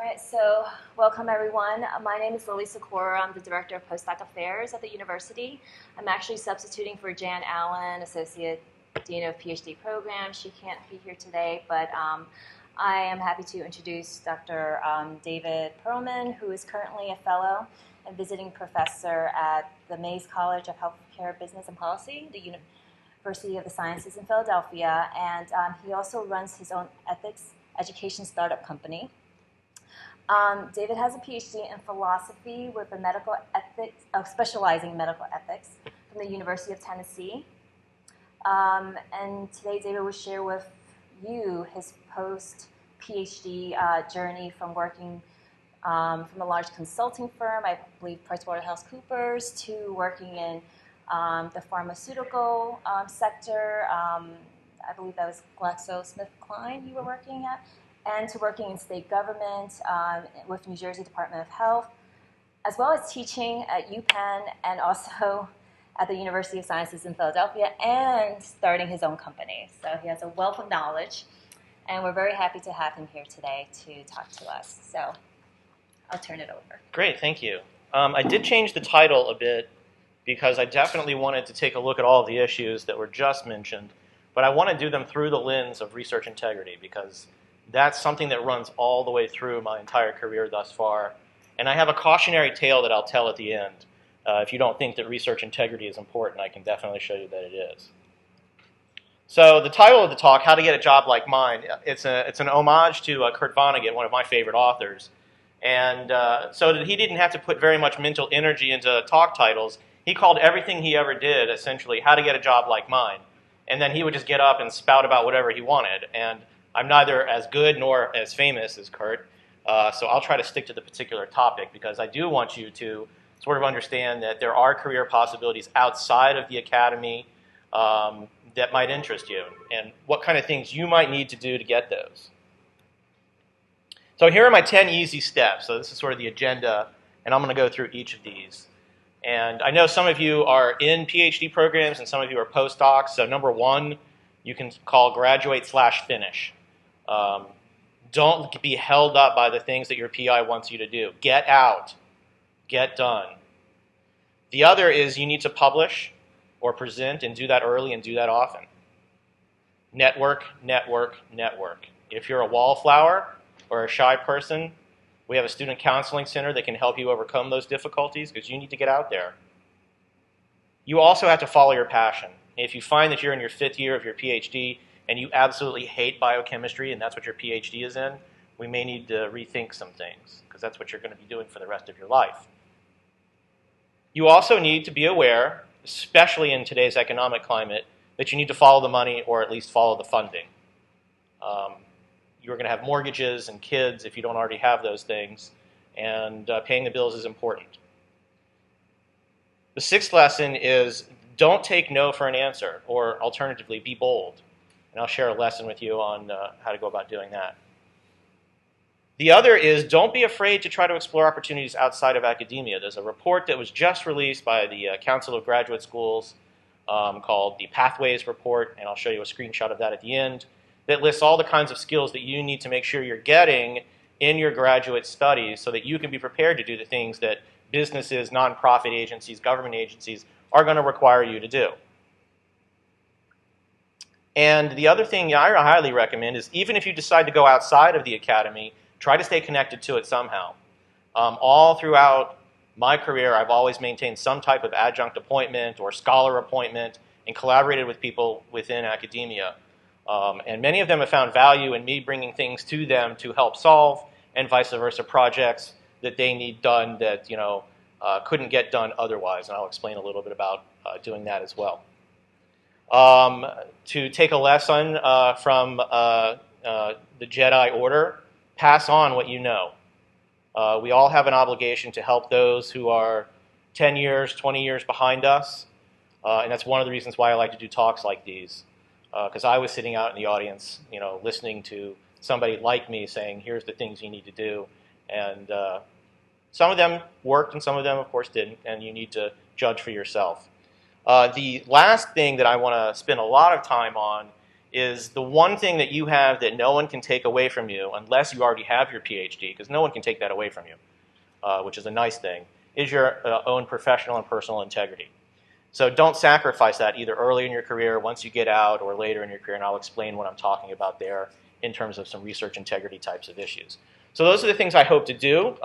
right, so welcome everyone. My name is Lily Sikora. I'm the Director of Postdoc Affairs at the university. I'm actually substituting for Jan Allen, Associate Dean of PhD Programs. She can't be here today, but I am happy to introduce Dr. David Perlman, who is currently a fellow and visiting professor at the Mays College of Healthcare Business and Policy, the University of the Sciences in Philadelphia, and he also runs his own ethics education startup company. David has a PhD in philosophy with a medical ethics, specializing in medical ethics from the University of Tennessee. And today David will share with you his post-PhD journey from working from a large consulting firm, I believe PricewaterhouseCoopers, to working in the pharmaceutical sector. I believe that was GlaxoSmithKline you were working at, and to working in state government with New Jersey Department of Health, as well as teaching at UPenn and also at the University of Sciences in Philadelphia, and starting his own company. So he has a wealth of knowledge, and we're very happy to have him here today to talk to us. So I'll turn it over. Great, thank you. I did change the title a bit because I definitely wanted to take a look at all of the issues that were just mentioned, but I want to do them through the lens of research integrity because that's something that runs all the way through my entire career thus far. And I have a cautionary tale that I'll tell at the end. If you don't think that research integrity is important, I can definitely show you that it is. So the title of the talk, How to Get a Job Like Mine, it's an homage to Kurt Vonnegut, one of my favorite authors. And so that he didn't have to put very much mental energy into talk titles, he called everything he ever did essentially How to Get a Job Like Mine. And then he would just get up and spout about whatever he wanted. And I'm neither as good nor as famous as Kurt, so I'll try to stick to the particular topic because I do want you to sort of understand that there are career possibilities outside of the academy that might interest you and what kind of things you might need to do to get those. So here are my 10 easy steps. So this is sort of the agenda, and I'm going to go through each of these. And I know some of you are in PhD programs and some of you are postdocs. So number one, you can call graduate/finish. Don't be held up by the things that your PI wants you to do. Get out. Get done. The other is you need to publish or present and do that early and do that often. Network, network, network. If you're a wallflower or a shy person, we have a student counseling center that can help you overcome those difficulties because you need to get out there. You also have to follow your passion. If you find that you're in your 5th year of your PhD and you absolutely hate biochemistry and that's what your PhD is in, we may need to rethink some things because that's what you're going to be doing for the rest of your life. You also need to be aware, especially in today's economic climate, that you need to follow the money or at least follow the funding. You're going to have mortgages and kids if you don't already have those things, and paying the bills is important. The 6th lesson is don't take no for an answer, or alternatively, be bold. And I'll share a lesson with you on how to go about doing that. The other is don't be afraid to try to explore opportunities outside of academia. There's a report that was just released by the Council of Graduate Schools called the Pathways Report, and I'll show you a screenshot of that at the end, that lists all the kinds of skills that you need to make sure you're getting in your graduate studies so that you can be prepared to do the things that businesses, nonprofit agencies, government agencies are going to require you to do. And the other thing I highly recommend is even if you decide to go outside of the academy, try to stay connected to it somehow. All throughout my career, I've always maintained some type of adjunct appointment or scholar appointment and collaborated with people within academia. And many of them have found value in me bringing things to them to help solve and vice versa projects that they need done that couldn't get done otherwise. And I'll explain a little bit about doing that as well. To take a lesson from the Jedi Order, pass on what you know. We all have an obligation to help those who are 10 years, 20 years behind us. And that's one of the reasons why I like to do talks like these. Because I was sitting out in the audience, listening to somebody like me saying, here's the things you need to do. And some of them worked and some of them, of course, didn't. And you need to judge for yourself. The last thing that I want to spend a lot of time on is the one thing that you have that no one can take away from you unless you already have your PhD, because no one can take that away from you, which is a nice thing, is your own professional and personal integrity. So don't sacrifice that either early in your career, once you get out, or later in your career, and I'll explain what I'm talking about there in terms of some research integrity types of issues. So those are the things I hope to do,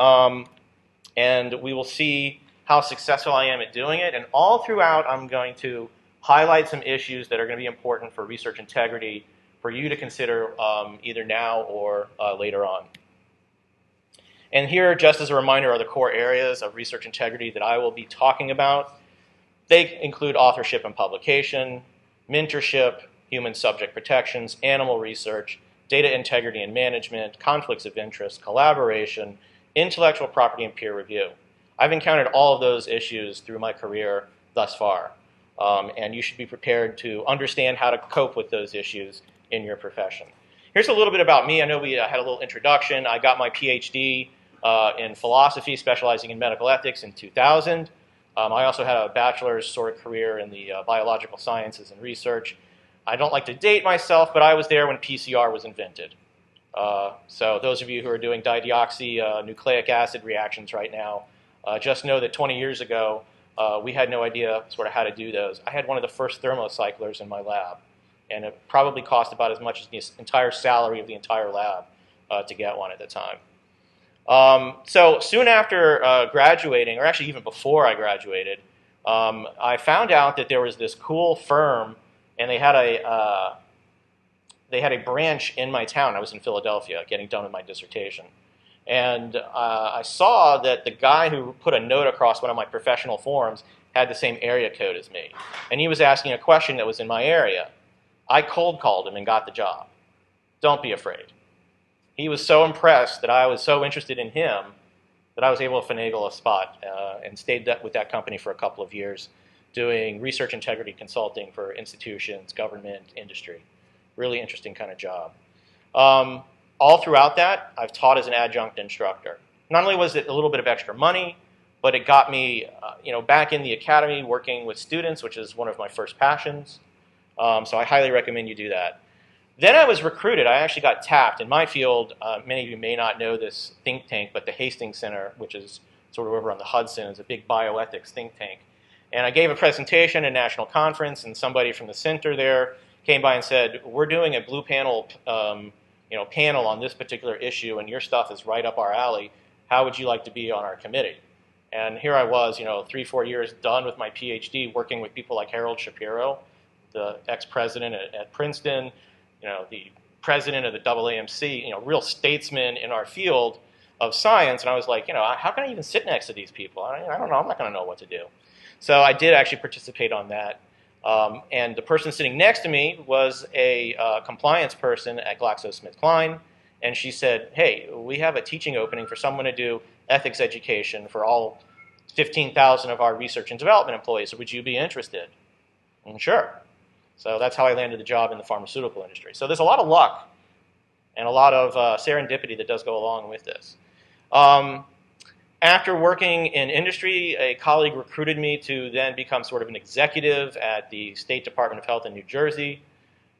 and we will see how successful I am at doing it. And all throughout, I'm going to highlight some issues that are going to be important for research integrity for you to consider either now or later on. And here, just as a reminder, are the core areas of research integrity that I will be talking about. They include authorship and publication, mentorship, human subject protections, animal research, data integrity and management, conflicts of interest, collaboration, intellectual property, and peer review. I've encountered all of those issues through my career thus far, and you should be prepared to understand how to cope with those issues in your profession. Here's a little bit about me. I know we had a little introduction. I got my PhD in philosophy, specializing in medical ethics in 2000. I also had a bachelor's sort of career in the biological sciences and research. I don't like to date myself, but I was there when PCR was invented. So those of you who are doing dideoxynucleic acid reactions right now, just know that 20 years ago, we had no idea sort of how to do those. I had one of the first thermocyclers in my lab, and it probably cost about as much as the entire salary of the entire lab to get one at the time. So soon after graduating, or actually even before I graduated, I found out that there was this cool firm, and they had a branch in my town. I was in Philadelphia getting done with my dissertation. And I saw that the guy who put a note across one of my professional forms had the same area code as me. And he was asking a question that was in my area. I cold called him and got the job. Don't be afraid. He was so impressed that I was so interested in him that I was able to finagle a spot and stayed with that company for a couple of years doing research integrity consulting for institutions, government, industry. Really interesting kind of job. All throughout that, I've taught as an adjunct instructor. Not only was it a little bit of extra money, but it got me back in the academy working with students, which is one of my first passions. So I highly recommend you do that. Then I was recruited. I actually got tapped. In my field, many of you may not know this think tank, but the Hastings Center, which is sort of over on the Hudson, is a big bioethics think tank. And I gave a presentation at a national conference, and somebody from the center there came by and said, we're doing a blue panel panel on this particular issue, and your stuff is right up our alley. How would you like to be on our committee? And here I was, 3-4 years done with my PhD, working with people like Harold Shapiro, the ex-president at Princeton, the president of the AAMC, real statesmen in our field of science. And I was like, how can I even sit next to these people? I don't know. I'm not going to know what to do. So I did actually participate on that. And the person sitting next to me was a compliance person at GlaxoSmithKline. And she said, hey, we have a teaching opening for someone to do ethics education for all 15,000 of our research and development employees. So would you be interested? And sure. So that's how I landed the job in the pharmaceutical industry. So there's a lot of luck and a lot of serendipity that does go along with this. After working in industry, a colleague recruited me to then become sort of an executive at the State Department of Health in New Jersey.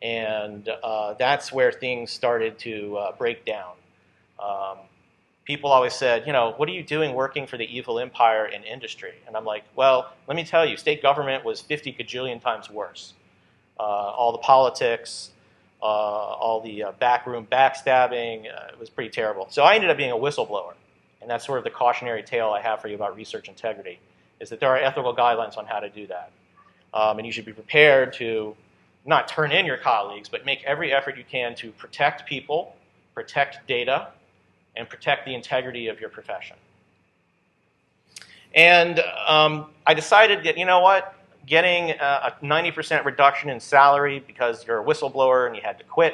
And that's where things started to break down. People always said, what are you doing working for the evil empire in industry? And I'm like, well, let me tell you, state government was 50 gajillion times worse. All the politics, all the backroom backstabbing, it was pretty terrible. So I ended up being a whistleblower. And that's sort of the cautionary tale I have for you about research integrity, is that there are ethical guidelines on how to do that. And you should be prepared to not turn in your colleagues, but make every effort you can to protect people, protect data, and protect the integrity of your profession. And I decided that, getting a 90% reduction in salary because you're a whistleblower and you had to quit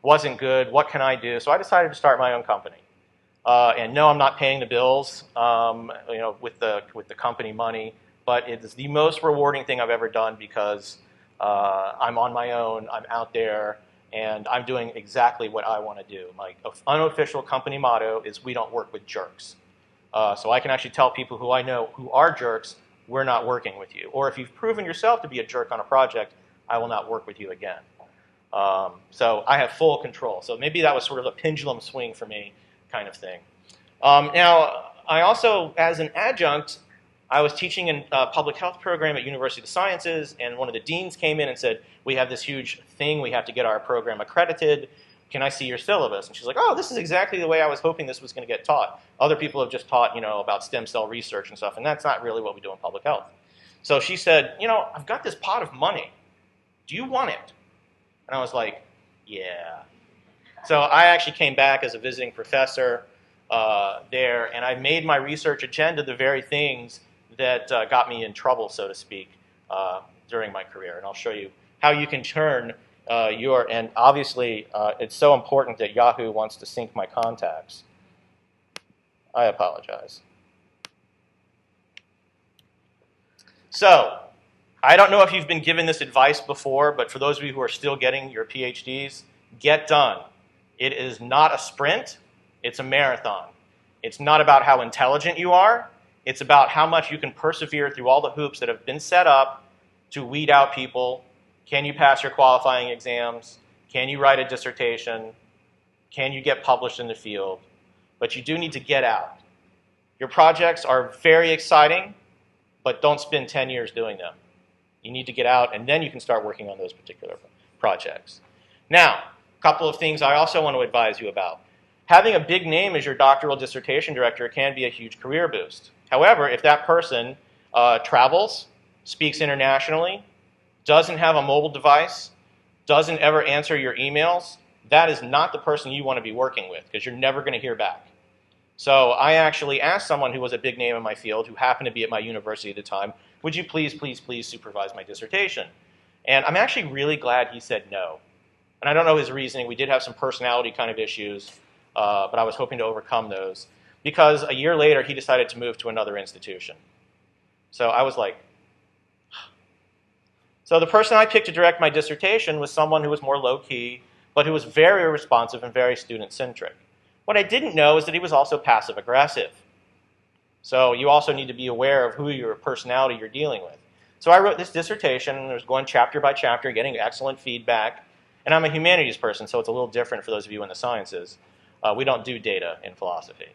wasn't good. What can I do? So I decided to start my own company. And no, I'm not paying the bills, with the company money, but it is the most rewarding thing I've ever done because I'm on my own, I'm out there, and I'm doing exactly what I want to do. My unofficial company motto is we don't work with jerks. So I can actually tell people who I know who are jerks, we're not working with you. Or if you've proven yourself to be a jerk on a project, I will not work with you again. So I have full control. So maybe that was sort of a pendulum swing for me kind of thing. Now, I also, as an adjunct, I was teaching in a public health program at University of the Sciences, and one of the deans came in and said, we have this huge thing, we have to get our program accredited. Can I see your syllabus? And she's like, oh, this is exactly the way I was hoping this was going to get taught. Other people have just taught, about stem cell research and stuff, and that's not really what we do in public health. So she said, I've got this pot of money. Do you want it? And I was like, yeah. So I actually came back as a visiting professor there, and I made my research agenda the very things that got me in trouble, so to speak, during my career. And I'll show you how you can turn and obviously it's so important that Yahoo wants to sync my contacts. I apologize. So, I don't know if you've been given this advice before, but for those of you who are still getting your PhDs, get done. It is not a sprint, it's a marathon. It's not about how intelligent you are, it's about how much you can persevere through all the hoops that have been set up to weed out people. Can you pass your qualifying exams? Can you write a dissertation? Can you get published in the field? But you do need to get out. Your projects are very exciting, but don't spend 10 years doing them. You need to get out, and then you can start working on those particular projects. Now, a couple of things I also want to advise you about. Having a big name as your doctoral dissertation director can be a huge career boost. However, if that person travels, speaks internationally, doesn't have a mobile device, doesn't ever answer your emails, that is not the person you want to be working with, because you're never going to hear back. So I actually asked someone who was a big name in my field, who happened to be at my university at the time, would you please, please, please supervise my dissertation? And I'm actually really glad he said no. And I don't know his reasoning. We did have some personality kind of issues, but I was hoping to overcome those. Because a year later, he decided to move to another institution. So I was like, so the person I picked to direct my dissertation was someone who was more low-key, but who was very responsive and very student-centric. What I didn't know is that he was also passive-aggressive. So you also need to be aware of who your personality you're dealing with. So I wrote this dissertation, and I was going chapter by chapter, getting excellent feedback. And I'm a humanities person, so it's a little different for those of you in the sciences. We don't do data in philosophy.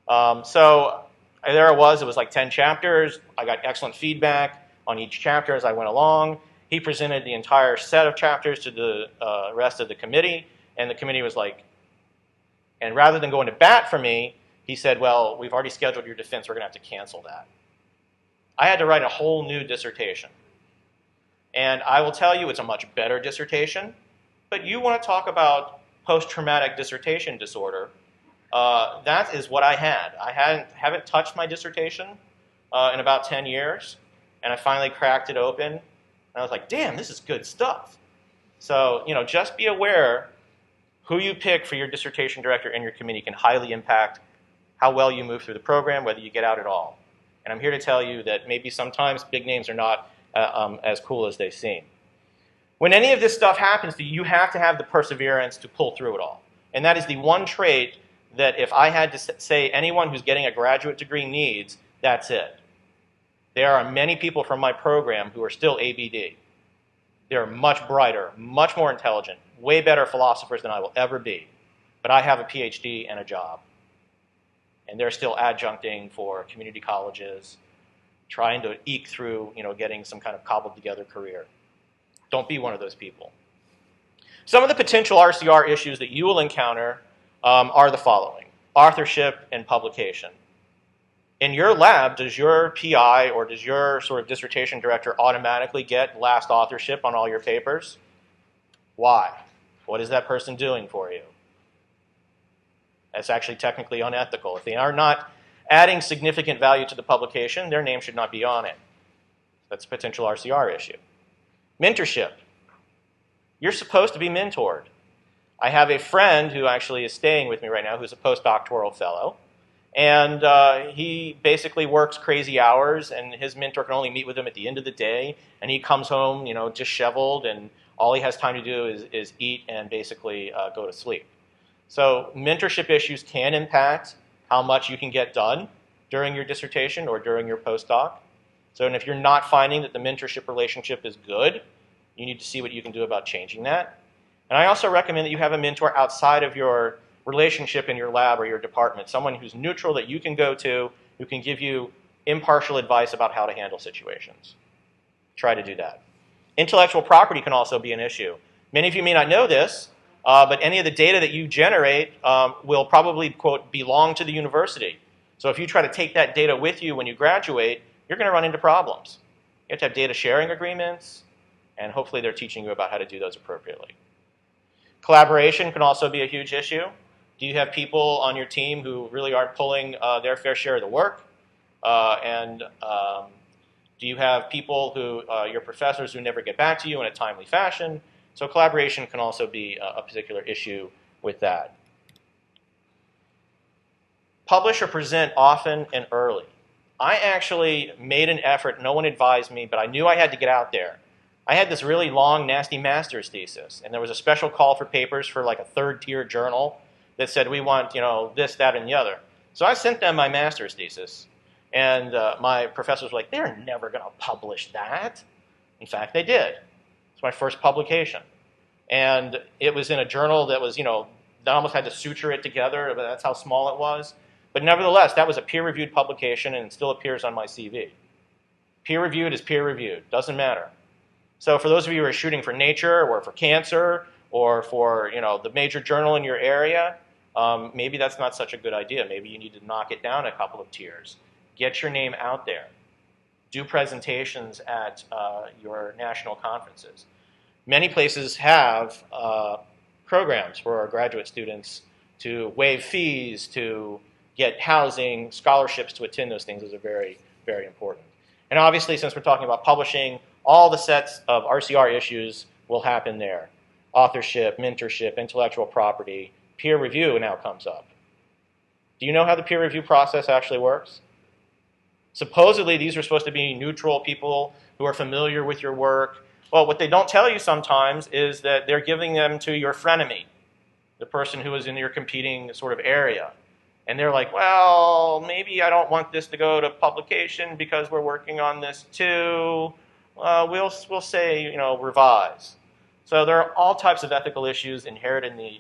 So there it was like 10 chapters. I got excellent feedback on each chapter as I went along. He presented the entire set of chapters to the rest of the committee, and the committee was like, and rather than going to bat for me, he said, well, we've already scheduled your defense, we're going to have to cancel that. I had to write a whole new dissertation. And I will tell you, it's a much better dissertation, but you want to talk about post-traumatic dissertation disorder, that is what I had. I haven't touched my dissertation in about 10 years, and I finally cracked it open, and I was like, damn, this is good stuff. So, just be aware who you pick for your dissertation director and your committee can highly impact how well you move through the program, whether you get out at all. And I'm here to tell you that maybe sometimes big names are not as cool as they seem. When any of this stuff happens to you, you have to have the perseverance to pull through it all. And that is the one trait that if I had to say anyone who's getting a graduate degree needs, that's it. There are many people from my program who are still ABD. They're much brighter, much more intelligent, way better philosophers than I will ever be. But I have a PhD and a job. And they're still adjuncting for community colleges, trying to eke through, getting some kind of cobbled together career. Don't be one of those people. Some of the potential RCR issues that you will encounter are the following: authorship and publication. In your lab, does your PI or does your sort of dissertation director automatically get last authorship on all your papers? Why? What is that person doing for you? That's actually technically unethical. If they are not adding significant value to the publication, their name should not be on it. That's a potential RCR issue. Mentorship. You're supposed to be mentored. I have a friend who actually is staying with me right now who's a postdoctoral fellow. And he basically works crazy hours, and his mentor can only meet with him at the end of the day. And he comes home, disheveled, and all he has time to do is eat and basically go to sleep. So mentorship issues can impact how much you can get done during your dissertation or during your postdoc. So and if you're not finding that the mentorship relationship is good, you need to see what you can do about changing that. And I also recommend that you have a mentor outside of your relationship in your lab or your department, someone who's neutral that you can go to, who can give you impartial advice about how to handle situations. Try to do that. Intellectual property can also be an issue. Many of you may not know this, but any of the data that you generate will probably, quote, belong to the university. So if you try to take that data with you when you graduate, you're going to run into problems. You have to have data sharing agreements, and hopefully they're teaching you about how to do those appropriately. Collaboration can also be a huge issue. Do you have people on your team who really aren't pulling their fair share of the work? Do you have people who, your professors who never get back to you in a timely fashion? So collaboration can also be a particular issue with that. Publish or present often and early. I actually made an effort, no one advised me, but I knew I had to get out there. I had this really long, nasty master's thesis, and there was a special call for papers for like a third-tier journal that said, we want, this, that, and the other. So I sent them my master's thesis, and my professors were like, they're never going to publish that. In fact, they did. It's my first publication. And it was in a journal that was, they almost had to suture it together, but that's how small it was. But nevertheless, that was a peer-reviewed publication, and it still appears on my CV. Peer-reviewed is peer-reviewed. Doesn't matter. So for those of you who are shooting for Nature or for Cancer or for the major journal in your area, maybe that's not such a good idea. Maybe you need to knock it down a couple of tiers. Get your name out there. Do presentations at your national conferences. Many places have programs for our graduate students to waive fees, to get housing, scholarships to attend those things. Those are very, very important. And obviously, since we're talking about publishing, all the sets of RCR issues will happen there. Authorship, mentorship, intellectual property, peer review now comes up. Do you know how the peer review process actually works? Supposedly, these are supposed to be neutral people who are familiar with your work. Well, what they don't tell you sometimes is that they're giving them to your frenemy, the person who is in your competing sort of area. And they're like, well, maybe I don't want this to go to publication because we're working on this too. We'll say, revise. So there are all types of ethical issues inherent in the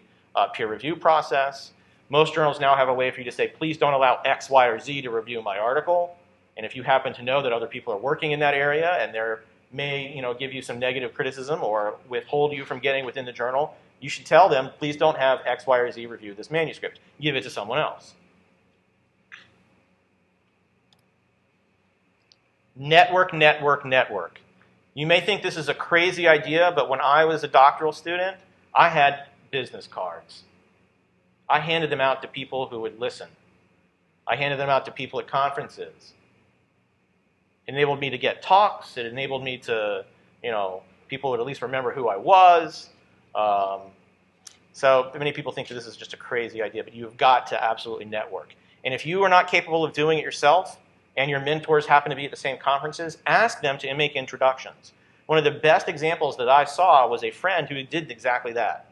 peer review process. Most journals now have a way for you to say, please don't allow X, Y, or Z to review my article. And if you happen to know that other people are working in that area and they may give you some negative criticism or withhold you from getting within the journal, you should tell them, please don't have X, Y, or Z review this manuscript. Give it to someone else. Network, network, network. You may think this is a crazy idea, but when I was a doctoral student, I had business cards. I handed them out to people who would listen. I handed them out to people at conferences. It enabled me to get talks. It enabled me to, people would at least remember who I was. So many people think that this is just a crazy idea, but you've got to absolutely network. And if you are not capable of doing it yourself, and your mentors happen to be at the same conferences, ask them to make introductions. One of the best examples that I saw was a friend who did exactly that.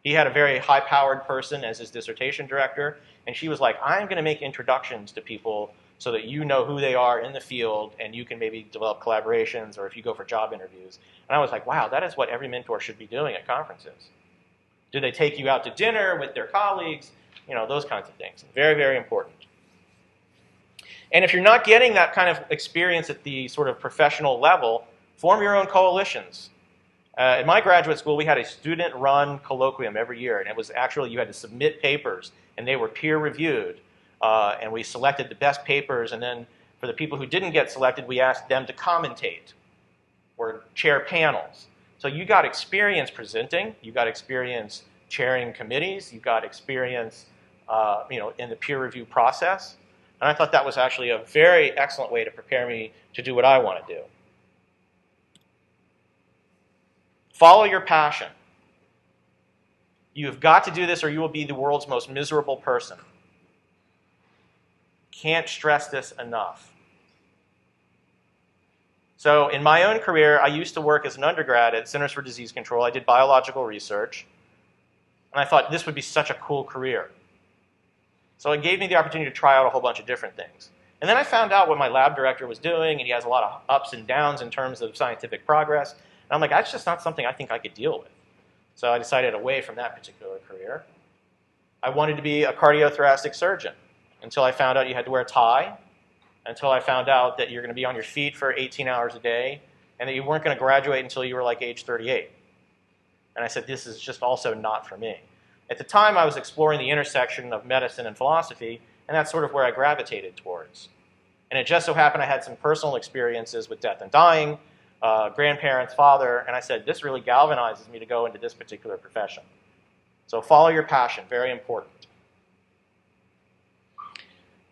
He had a very high-powered person as his dissertation director, and she was like, I'm going to make introductions to people so that you know who they are in the field, and you can maybe develop collaborations, or if you go for job interviews. And I was like, wow, that is what every mentor should be doing at conferences. Do they take you out to dinner with their colleagues? Those kinds of things. Very, very important. And if you're not getting that kind of experience at the sort of professional level, form your own coalitions. At my graduate school, we had a student-run colloquium every year, and it was actually, you had to submit papers, and they were peer-reviewed. And we selected the best papers, and then for the people who didn't get selected, we asked them to commentate or chair panels. So you got experience presenting, you got experience chairing committees, you got experience in the peer review process. And I thought that was actually a very excellent way to prepare me to do what I want to do. Follow your passion. You have got to do this or you will be the world's most miserable person. Can't stress this enough. So in my own career, I used to work as an undergrad at Centers for Disease Control. I did biological research. And I thought this would be such a cool career. So it gave me the opportunity to try out a whole bunch of different things. And then I found out what my lab director was doing, and he has a lot of ups and downs in terms of scientific progress. And I'm like, that's just not something I think I could deal with. So I decided away from that particular career. I wanted to be a cardiothoracic surgeon until I found out you had to wear a tie, until I found out that you're going to be on your feet for 18 hours a day, and that you weren't going to graduate until you were like age 38. And I said, this is just also not for me. At the time, I was exploring the intersection of medicine and philosophy, and that's sort of where I gravitated towards. And it just so happened I had some personal experiences with death and dying, grandparents, father, and I said, this really galvanizes me to go into this particular profession. So follow your passion, very important.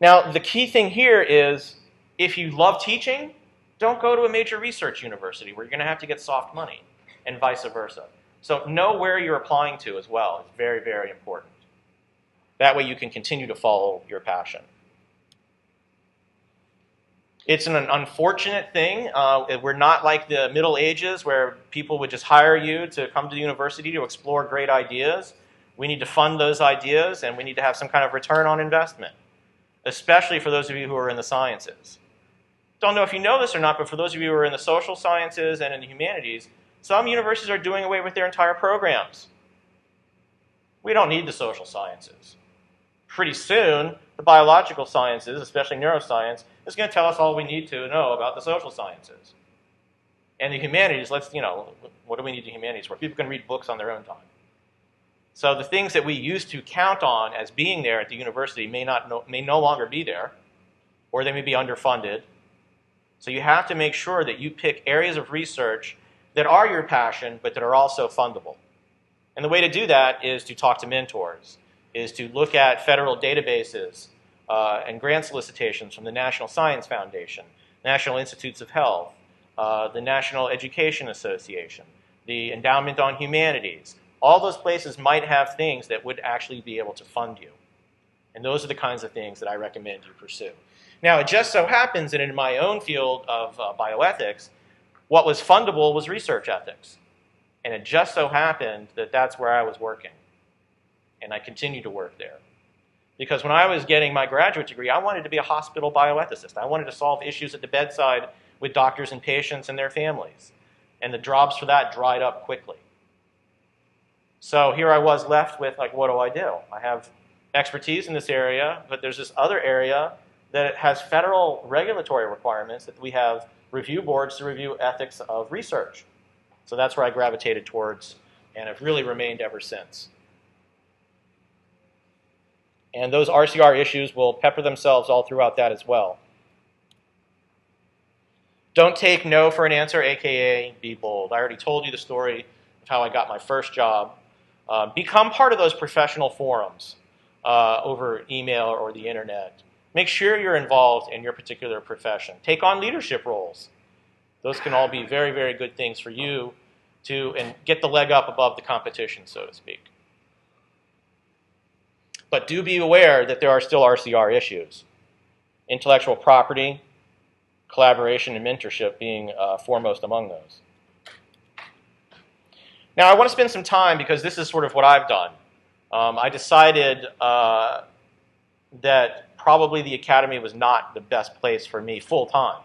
Now, the key thing here is, if you love teaching, don't go to a major research university where you're going to have to get soft money, and vice versa. So know where you're applying to as well. It's very, very important. That way you can continue to follow your passion. It's an unfortunate thing. We're not like the Middle Ages where people would just hire you to come to the university to explore great ideas. We need to fund those ideas, and we need to have some kind of return on investment, especially for those of you who are in the sciences. Don't know if you know this or not, but for those of you who are in the social sciences and in the humanities, some universities are doing away with their entire programs. We don't need the social sciences. Pretty soon, the biological sciences, especially neuroscience, is going to tell us all we need to know about the social sciences. And the humanities, what do we need the humanities for? People can read books on their own time. So the things that we used to count on as being there at the university may no longer be there, or they may be underfunded. So you have to make sure that you pick areas of research that are your passion, but that are also fundable. And the way to do that is to talk to mentors, is to look at federal databases and grant solicitations from the National Science Foundation, National Institutes of Health, the National Education Association, the Endowment on Humanities. All those places might have things that would actually be able to fund you. And those are the kinds of things that I recommend you pursue. Now, it just so happens that in my own field of bioethics, what was fundable was research ethics. And it just so happened that that's where I was working. And I continue to work there. Because when I was getting my graduate degree, I wanted to be a hospital bioethicist. I wanted to solve issues at the bedside with doctors and patients and their families. And the jobs for that dried up quickly. So here I was left with, what do I do? I have expertise in this area, but there's this other area that has federal regulatory requirements that we have review boards to review ethics of research. So that's where I gravitated towards, and have really remained ever since. And those RCR issues will pepper themselves all throughout that as well. Don't take no for an answer, aka be bold. I already told you the story of how I got my first job. Become part of those professional forums over email or the internet. Make sure you're involved in your particular profession. Take on leadership roles. Those can all be very, very good things for you to get the leg up above the competition, so to speak. But do be aware that there are still RCR issues. Intellectual property, collaboration, and mentorship being foremost among those. Now, I want to spend some time, because this is sort of what I've done. I decided that probably the academy was not the best place for me full-time.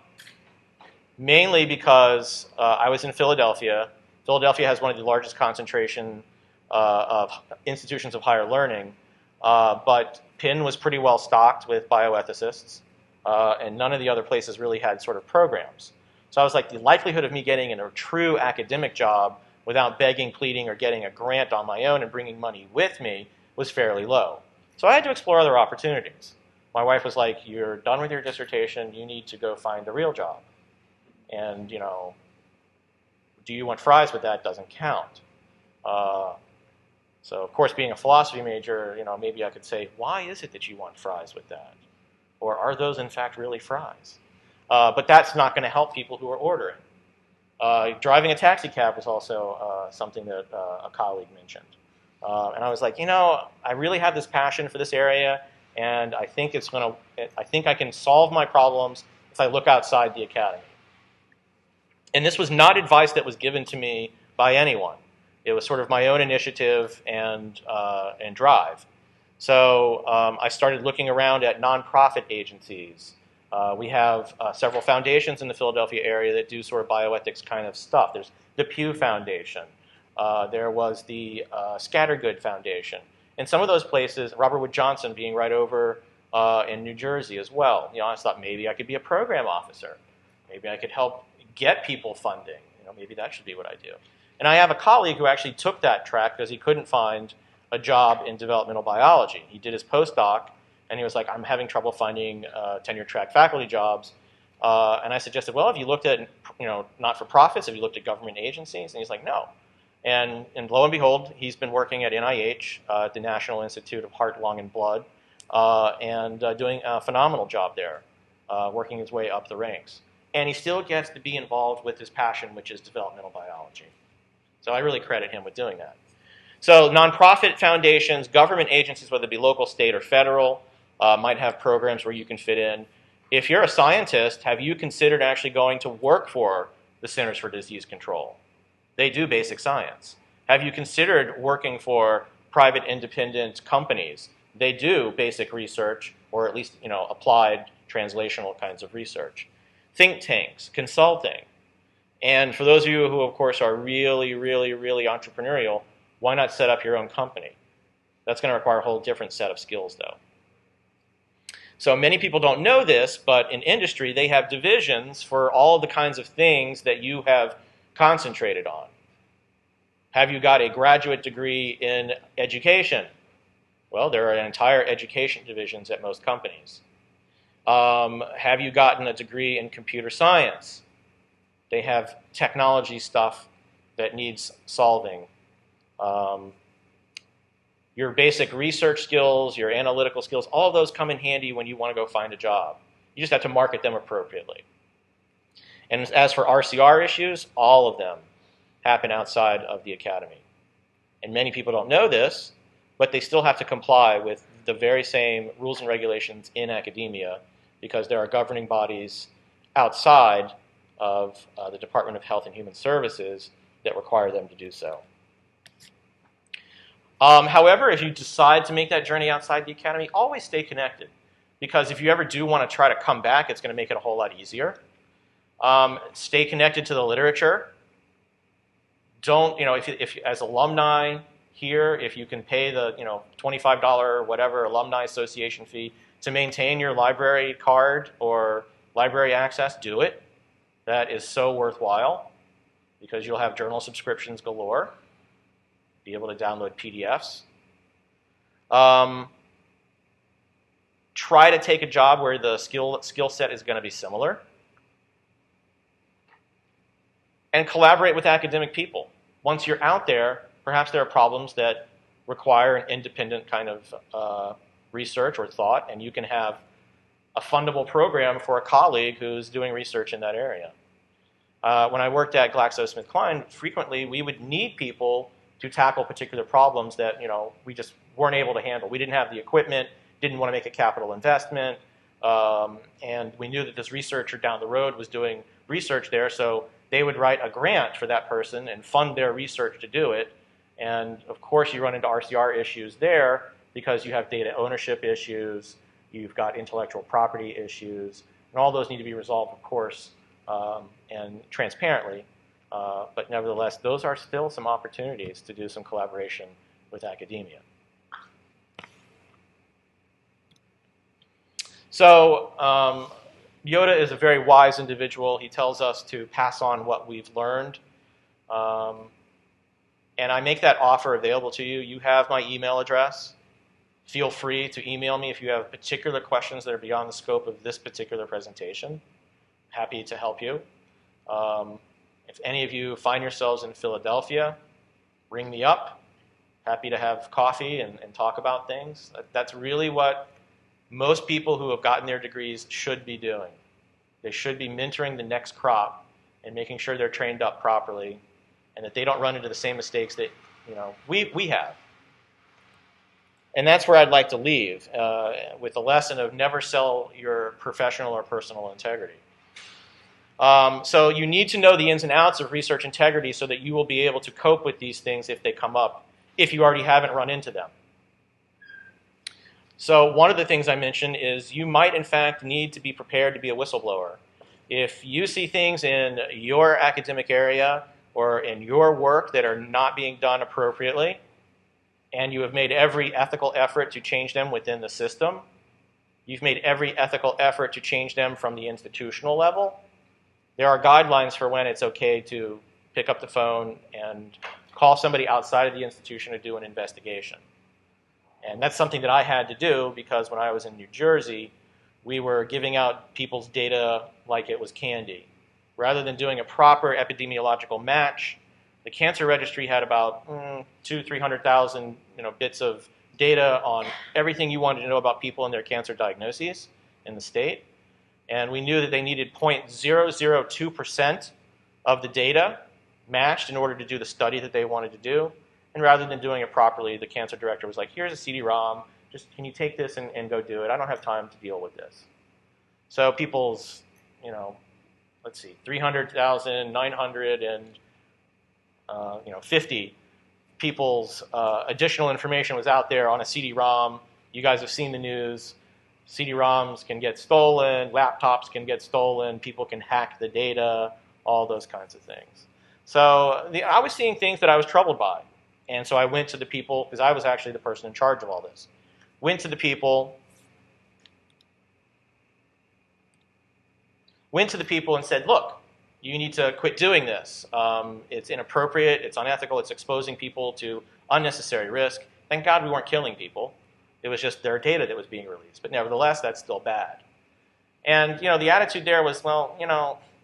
Mainly because I was in Philadelphia. Philadelphia has one of the largest concentration of institutions of higher learning. But Penn was pretty well stocked with bioethicists, and none of the other places really had sort of programs. So I was like, the likelihood of me getting in a true academic job without begging, pleading, or getting a grant on my own and bringing money with me was fairly low. So I had to explore other opportunities. My wife was like, you're done with your dissertation, you need to go find a real job. And, do you want fries with that doesn't count. So, of course, being a philosophy major, maybe I could say, why is it that you want fries with that? Or are those, in fact, really fries? But that's not going to help people who are ordering. Driving a taxi cab was also something that a colleague mentioned. And I was like, I really have this passion for this area, and I think I can solve my problems if I look outside the academy. And this was not advice that was given to me by anyone. It was sort of my own initiative and drive. So I started looking around at nonprofit agencies. We have several foundations in the Philadelphia area that do sort of bioethics kind of stuff. There's the Pew Foundation. There was the Scattergood Foundation. And some of those places, Robert Wood Johnson being right over in New Jersey as well. You know, I thought maybe I could be a program officer. Maybe I could help get people funding. You know, maybe that should be what I do. And I have a colleague who actually took that track because he couldn't find a job in developmental biology. He did his postdoc, and he was like, I'm having trouble finding tenure-track faculty jobs. And I suggested, well, have you looked at, not-for-profits? Have you looked at government agencies? And he's like, no. And lo and behold, he's been working at NIH, at the National Institute of Heart, Lung, and Blood, and doing a phenomenal job there, working his way up the ranks. And he still gets to be involved with his passion, which is developmental biology. So I really credit him with doing that. So nonprofit foundations, government agencies, whether it be local, state, or federal, might have programs where you can fit in. If you're a scientist, have you considered actually going to work for the Centers for Disease Control? They do basic science. Have you considered working for private independent companies? They do basic research, or at least applied translational kinds of research. Think tanks, consulting. And for those of you who, of course, are really, really, really entrepreneurial, why not set up your own company? That's going to require a whole different set of skills, though. So many people don't know this, but in industry, they have divisions for all the kinds of things that you have concentrated on. Have you got a graduate degree in education? Well, there are entire education divisions at most companies. Have you gotten a degree in computer science? They have technology stuff that needs solving. Your basic research skills, your analytical skills, all of those come in handy when you want to go find a job. You just have to market them appropriately. And as for RCR issues, all of them happen outside of the academy. And many people don't know this, but they still have to comply with the very same rules and regulations in academia because there are governing bodies outside of the Department of Health and Human Services that require them to do so. However, if you decide to make that journey outside the academy, always stay connected. Because if you ever do want to try to come back, it's going to make it a whole lot easier. Stay connected to the literature. Don't, if as alumni here, if you can pay the, $25 or whatever alumni association fee to maintain your library card or library access, do it. That is so worthwhile because you'll have journal subscriptions galore. Be able to download PDFs. Try to take a job where the skill set is going to be similar. And collaborate with academic people. Once you're out there, perhaps there are problems that require an independent kind of research or thought, and you can have a fundable program for a colleague who's doing research in that area. When I worked at GlaxoSmithKline, frequently we would need people to tackle particular problems that we just weren't able to handle. We didn't have the equipment, didn't want to make a capital investment, and we knew that this researcher down the road was doing research there, so they would write a grant for that person and fund their research to do it. And of course you run into RCR issues there because you have data ownership issues, you've got intellectual property issues, and all those need to be resolved, of course, and transparently. But nevertheless, those are still some opportunities to do some collaboration with academia. So Yoda is a very wise individual. He tells us to pass on what we've learned. And I make that offer available to you. You have my email address. Feel free to email me if you have particular questions that are beyond the scope of this particular presentation. Happy to help you. If any of you find yourselves in Philadelphia, ring me up. Happy to have coffee and talk about things. That's really what most people who have gotten their degrees should be doing. They should be mentoring the next crop and making sure they're trained up properly and that they don't run into the same mistakes that we have. And that's where I'd like to leave, with the lesson of never sell your professional or personal integrity. So you need to know the ins and outs of research integrity so that you will be able to cope with these things if they come up, if you already haven't run into them. So one of the things I mentioned is you might, in fact, need to be prepared to be a whistleblower. If you see things in your academic area or in your work that are not being done appropriately, and you have made every ethical effort to change them within the system, you've made every ethical effort to change them from the institutional level, there are guidelines for when it's okay to pick up the phone and call somebody outside of the institution to do an investigation. And that's something that I had to do because when I was in New Jersey, we were giving out people's data like it was candy. Rather than doing a proper epidemiological match, the cancer registry had about 200,000-300,000 bits of data on everything you wanted to know about people and their cancer diagnoses in the state. And we knew that they needed 0.002% of the data matched in order to do the study that they wanted to do. And rather than doing it properly, the cancer director was like, here's a CD-ROM, just can you take this and go do it? I don't have time to deal with this. So people's, let's see, 300,950 people's additional information was out there on a CD-ROM. You guys have seen the news. CD-ROMs can get stolen, laptops can get stolen, people can hack the data, all those kinds of things. So I was seeing things that I was troubled by. And so I went to the people, because I was actually the person in charge of all this. Went to the people and said, look, you need to quit doing this. It's inappropriate, it's unethical, it's exposing people to unnecessary risk. Thank God we weren't killing people. It was just their data that was being released. But nevertheless, that's still bad. And the attitude there was, well,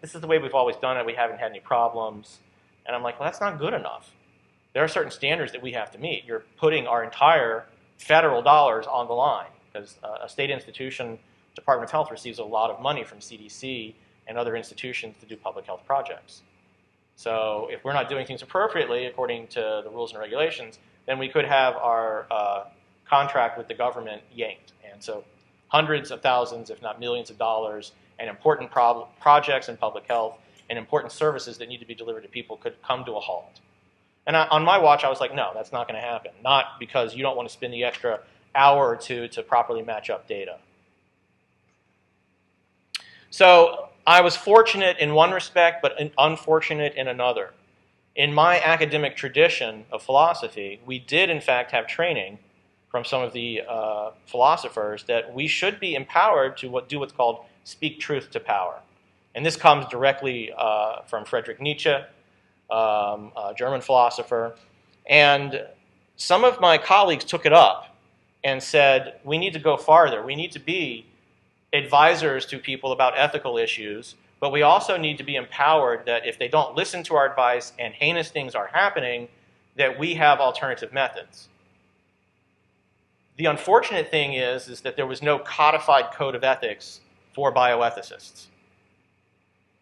this is the way we've always done it. We haven't had any problems. And I'm like, well, that's not good enough. There are certain standards that we have to meet. You're putting our entire federal dollars on the line because a state institution, Department of Health, receives a lot of money from CDC and other institutions to do public health projects. So if we're not doing things appropriately according to the rules and regulations, then we could have our contract with the government yanked. And so hundreds of thousands, if not millions of dollars, and important projects in public health and important services that need to be delivered to people could come to a halt. And on my watch, I was like, no, that's not going to happen. Not because you don't want to spend the extra hour or two to properly match up data. So I was fortunate in one respect, but unfortunate in another. In my academic tradition of philosophy, we did in fact have training from some of the philosophers that we should be empowered to do what's called speak truth to power. And this comes directly from Friedrich Nietzsche, a German philosopher. And some of my colleagues took it up and said, we need to go farther. We need to be advisors to people about ethical issues, but we also need to be empowered that if they don't listen to our advice and heinous things are happening, that we have alternative methods. The unfortunate thing is that there was no codified code of ethics for bioethicists.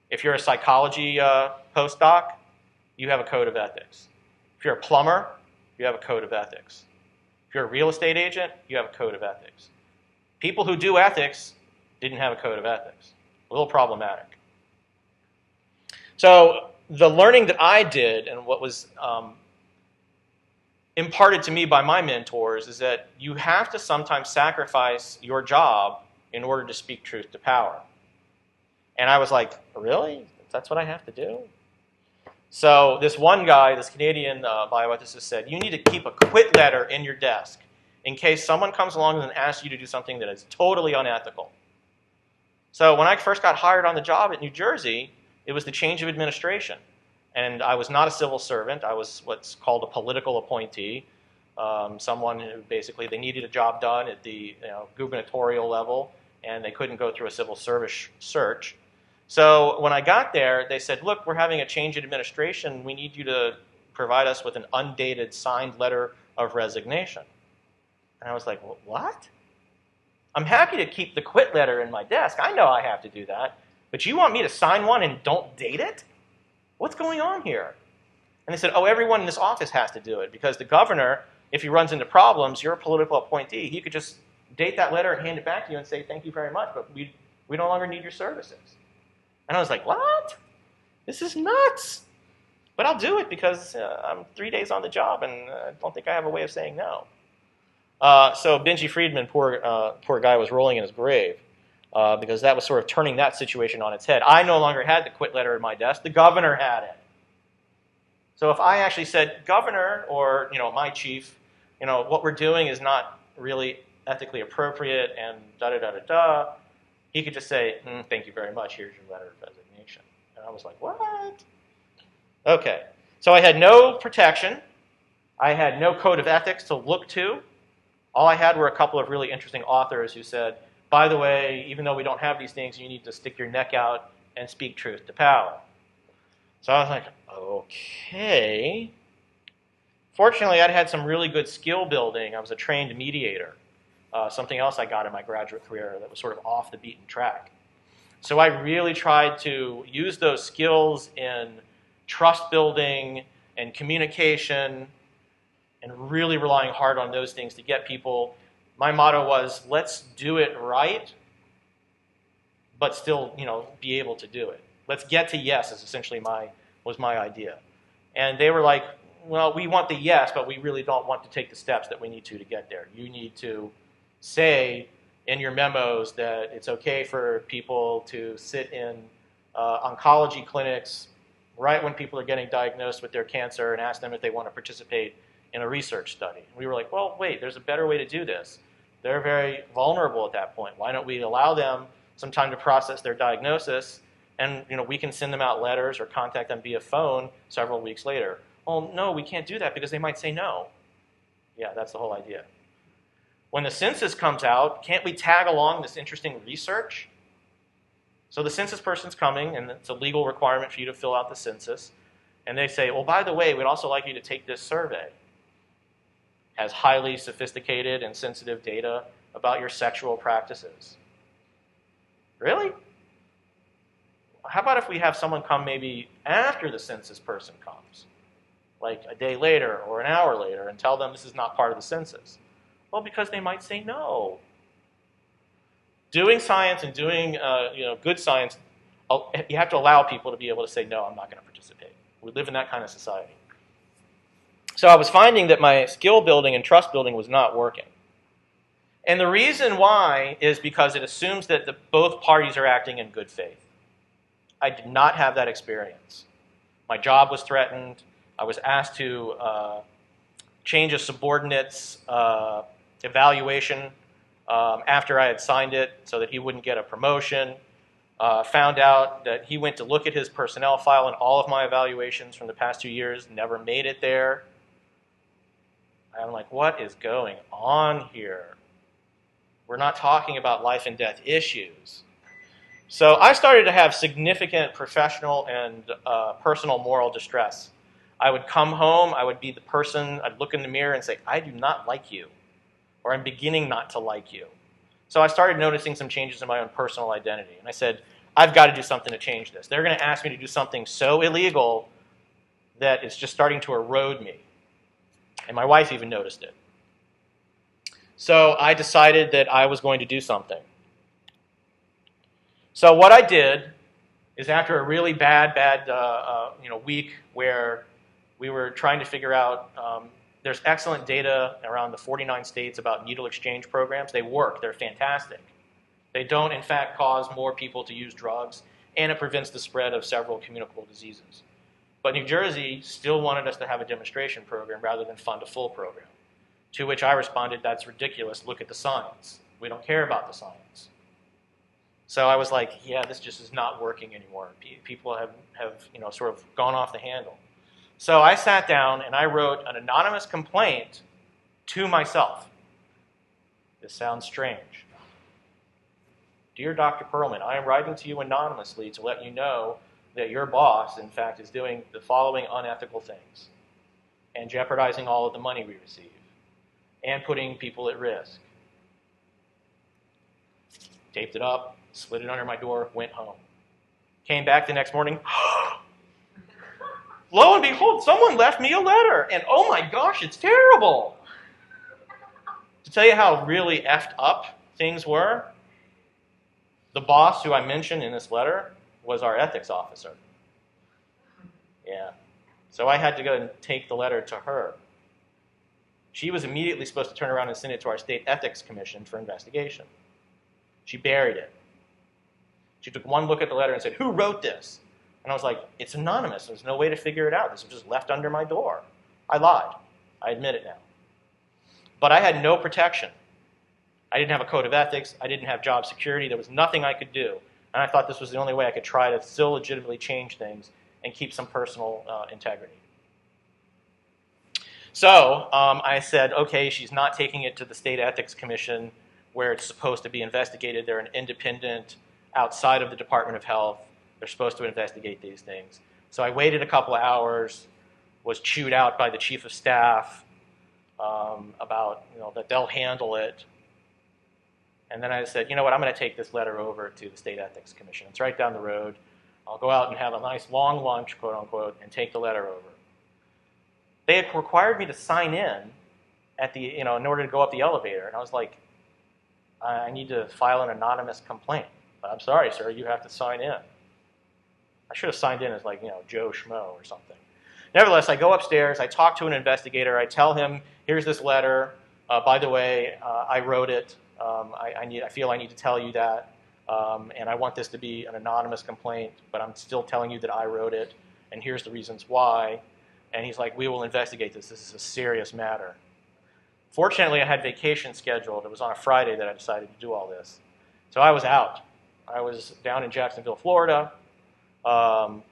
If you're a psychology postdoc, you have a code of ethics. If you're a plumber, you have a code of ethics. If you're a real estate agent, you have a code of ethics. People who do ethics didn't have a code of ethics. A little problematic. So the learning that I did and what was imparted to me by my mentors is that you have to sometimes sacrifice your job in order to speak truth to power. And I was like, really? That's what I have to do? So this one guy, this Canadian bioethicist said, you need to keep a quit letter in your desk in case someone comes along and asks you to do something that is totally unethical. So when I first got hired on the job at New Jersey, it was the change of administration. And I was not a civil servant. I was what's called a political appointee, someone who basically they needed a job done at the gubernatorial level, and they couldn't go through a civil service search. So when I got there, they said, look, we're having a change in administration. We need you to provide us with an undated signed letter of resignation. And I was like, well, what? I'm happy to keep the quit letter in my desk. I know I have to do that. But you want me to sign one and don't date it? What's going on here? And they said, oh, everyone in this office has to do it because the governor, if he runs into problems, you're a political appointee. He could just date that letter and hand it back to you and say, thank you very much, but we no longer need your services. And I was like, what? This is nuts. But I'll do it because I'm 3 days on the job and I don't think I have a way of saying no. So Benji Friedman, poor guy, was rolling in his grave because that was sort of turning that situation on its head. I no longer had the quit letter in my desk. The governor had it. So if I actually said, Governor, or my chief, what we're doing is not really ethically appropriate, and da-da-da-da-da, he could just say, thank you very much, here's your letter of resignation. And I was like, what? Okay, so I had no protection. I had no code of ethics to look to. All I had were a couple of really interesting authors who said, by the way, even though we don't have these things, you need to stick your neck out and speak truth to power. So I was like, okay. Fortunately, I'd had some really good skill building. I was a trained mediator, something else I got in my graduate career that was sort of off the beaten track. So I really tried to use those skills in trust building and communication and really relying hard on those things to get people. My motto was, let's do it right, but still, be able to do it. Let's get to yes is essentially was my idea. And they were like, well, we want the yes, but we really don't want to take the steps that we need to get there. You need to say in your memos that it's okay for people to sit in oncology clinics right when people are getting diagnosed with their cancer and ask them if they want to participate in a research study. And we were like, well, wait, there's a better way to do this. They're very vulnerable at that point. Why don't we allow them some time to process their diagnosis, and we can send them out letters or contact them via phone several weeks later. Oh, no, we can't do that because they might say no. Yeah, that's the whole idea. When the census comes out, can't we tag along this interesting research? So the census person's coming, and it's a legal requirement for you to fill out the census. And they say, well, by the way, we'd also like you to take this survey. Has highly sophisticated and sensitive data about your sexual practices. Really? How about if we have someone come maybe after the census person comes, like a day later or an hour later, and tell them this is not part of the census? Well, because they might say no. Doing science and doing good science, you have to allow people to be able to say, no, I'm not going to participate. We live in that kind of society. So I was finding that my skill building and trust building was not working. And the reason why is because it assumes that both parties are acting in good faith. I did not have that experience. My job was threatened. I was asked to change a subordinate's evaluation after I had signed it so that he wouldn't get a promotion. Found out that he went to look at his personnel file, and all of my evaluations from the past 2 years never made it there. I'm like, what is going on here? We're not talking about life and death issues. So I started to have significant professional and personal moral distress. I would come home, I would be the person, I'd look in the mirror and say, I do not like you, or I'm beginning not to like you. So I started noticing some changes in my own personal identity. And I said, I've got to do something to change this. They're going to ask me to do something so illegal that it's just starting to erode me. And my wife even noticed it. So I decided that I was going to do something. So what I did is, after a really bad week where we were trying to figure out, there's excellent data around the 49 states about needle exchange programs. They work. They're fantastic. They don't, in fact, cause more people to use drugs, and it prevents the spread of several communicable diseases. But New Jersey still wanted us to have a demonstration program rather than fund a full program, to which I responded, that's ridiculous. Look at the science. We don't care about the science. So I was like, yeah, this just is not working anymore. People have sort of gone off the handle. So I sat down and I wrote an anonymous complaint to myself. This sounds strange. Dear Dr. Perlman, I am writing to you anonymously to let you know that your boss, in fact, is doing the following unethical things and jeopardizing all of the money we receive and putting people at risk. Taped it up, slid it under my door, went home. Came back the next morning. Lo and behold, someone left me a letter. And oh my gosh, it's terrible. To tell you how really effed up things were, the boss who I mentioned in this letter was our ethics officer. Yeah. So I had to go and take the letter to her. She was immediately supposed to turn around and send it to our state ethics commission for investigation. She buried it. She took one look at the letter and said, who wrote this? And I was like, it's anonymous. There's no way to figure it out. This was just left under my door. I lied. I admit it now. But I had no protection. I didn't have a code of ethics. I didn't have job security. There was nothing I could do. And I thought this was the only way I could try to still legitimately change things and keep some personal integrity. So I said, okay, she's not taking it to the State Ethics Commission where it's supposed to be investigated. They're an independent outside of the Department of Health. They're supposed to investigate these things. So I waited a couple of hours, was chewed out by the chief of staff about that they'll handle it. And then I said, you know what, I'm going to take this letter over to the State Ethics Commission. It's right down the road. I'll go out and have a nice long lunch, quote unquote, and take the letter over. They had required me to sign in at the, in order to go up the elevator. And I was like, I need to file an anonymous complaint. But I'm sorry, sir, you have to sign in. I should have signed in as like, Joe Schmo or something. Nevertheless, I go upstairs, I talk to an investigator, I tell him, here's this letter. By the way, I wrote it. I feel I need to tell you that. And I want this to be an anonymous complaint, but I'm still telling you that I wrote it, and here's the reasons why. And he's like, we will investigate this. This is a serious matter. Fortunately, I had vacation scheduled. It was on a Friday that I decided to do all this. So I was out. I was down in Jacksonville, Florida, trying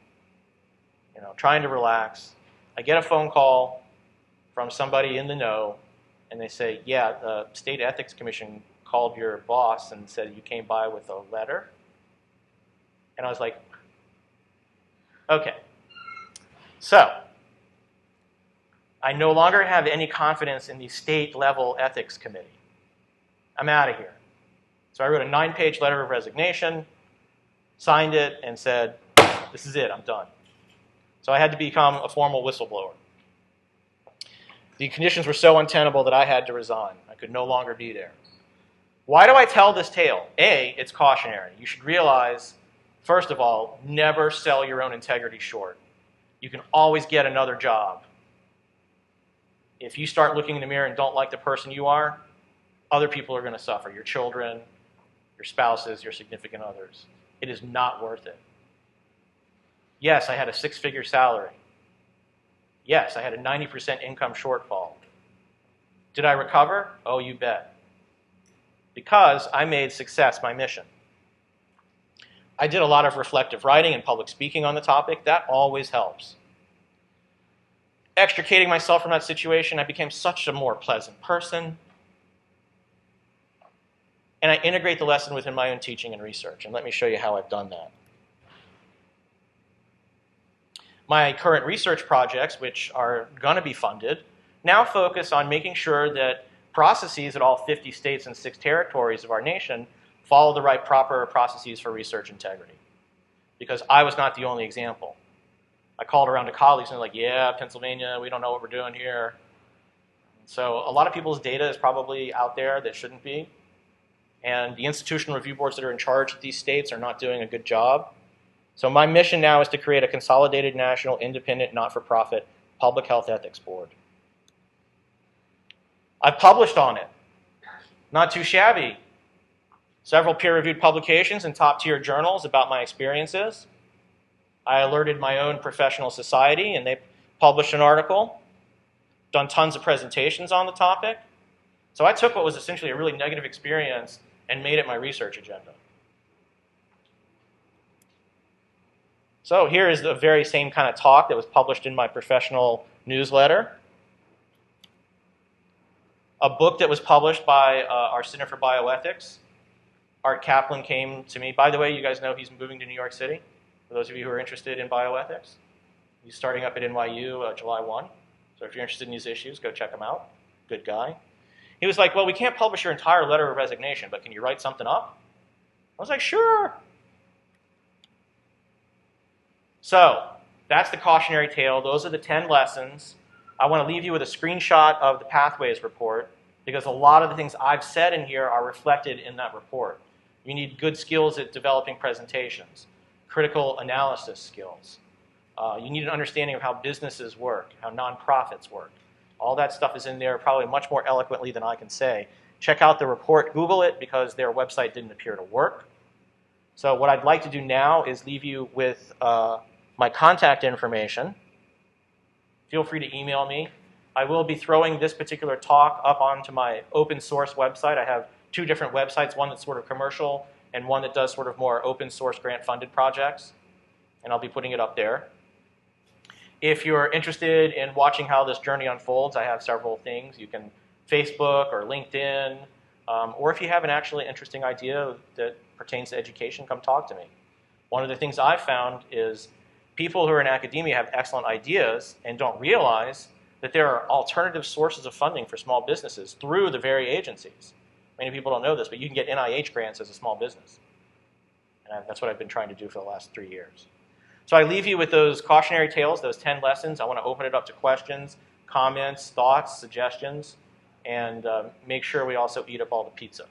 to relax. I get a phone call from somebody in the know, and they say, yeah, the State Ethics Commission called your boss and said you came by with a letter. And I was like, okay. So I no longer have any confidence in the state-level ethics committee. I'm out of here. So I wrote a 9-page letter of resignation, signed it, and said, this is it, I'm done. So I had to become a formal whistleblower. The conditions were so untenable that I had to resign. I could no longer be there. Why do I tell this tale? A, it's cautionary. You should realize, first of all, never sell your own integrity short. You can always get another job. If you start looking in the mirror and don't like the person you are, other people are going to suffer. Your children, your spouses, your significant others. It is not worth it. Yes, I had a 6-figure salary. Yes, I had a 90% income shortfall. Did I recover? Oh, you bet. Because I made success my mission. I did a lot of reflective writing and public speaking on the topic. That always helps. Extricating myself from that situation, I became such a more pleasant person. And I integrate the lesson within my own teaching and research. And let me show you how I've done that. My current research projects, which are going to be funded, now focus on making sure that processes at all 50 states and 6 territories of our nation follow the right proper processes for research integrity. Because I was not the only example. I called around to colleagues and they're like, yeah, Pennsylvania, we don't know what we're doing here. So a lot of people's data is probably out there that shouldn't be. And the institutional review boards that are in charge of these states are not doing a good job. So my mission now is to create a consolidated national, independent, not-for-profit public health ethics board. I've published on it. Not too shabby. Several peer-reviewed publications in top-tier journals about my experiences. I alerted my own professional society, and they published an article. Done tons of presentations on the topic. So I took what was essentially a really negative experience and made it my research agenda. So here is the very same kind of talk that was published in my professional newsletter. A book that was published by our Center for Bioethics. Art Kaplan came to me. By the way, you guys know he's moving to New York City, for those of you who are interested in bioethics. He's starting up at NYU July 1. So if you're interested in these issues, go check him out. Good guy. He was like, well, we can't publish your entire letter of resignation, but can you write something up? I was like, sure. So that's the cautionary tale. Those are the 10 lessons. I want to leave you with a screenshot of the Pathways report because a lot of the things I've said in here are reflected in that report. You need good skills at developing presentations, critical analysis skills. You need an understanding of how businesses work, how nonprofits work. All that stuff is in there probably much more eloquently than I can say. Check out the report, Google it, because their website didn't appear to work. So what I'd like to do now is leave you with my contact information. Feel free to email me. I will be throwing this particular talk up onto my open source website. I have two different websites, one that's sort of commercial and one that does sort of more open source grant funded projects. And I'll be putting it up there. If you're interested in watching how this journey unfolds, I have several things. You can Facebook or LinkedIn, or if you have an actually interesting idea that pertains to education, come talk to me. One of the things I've found is people who are in academia have excellent ideas and don't realize that there are alternative sources of funding for small businesses through the very agencies. Many people don't know this, but you can get NIH grants as a small business. And that's what I've been trying to do for the last 3 years. So I leave you with those cautionary tales, those 10 lessons. I want to open it up to questions, comments, thoughts, suggestions, and make sure we also eat up all the pizza.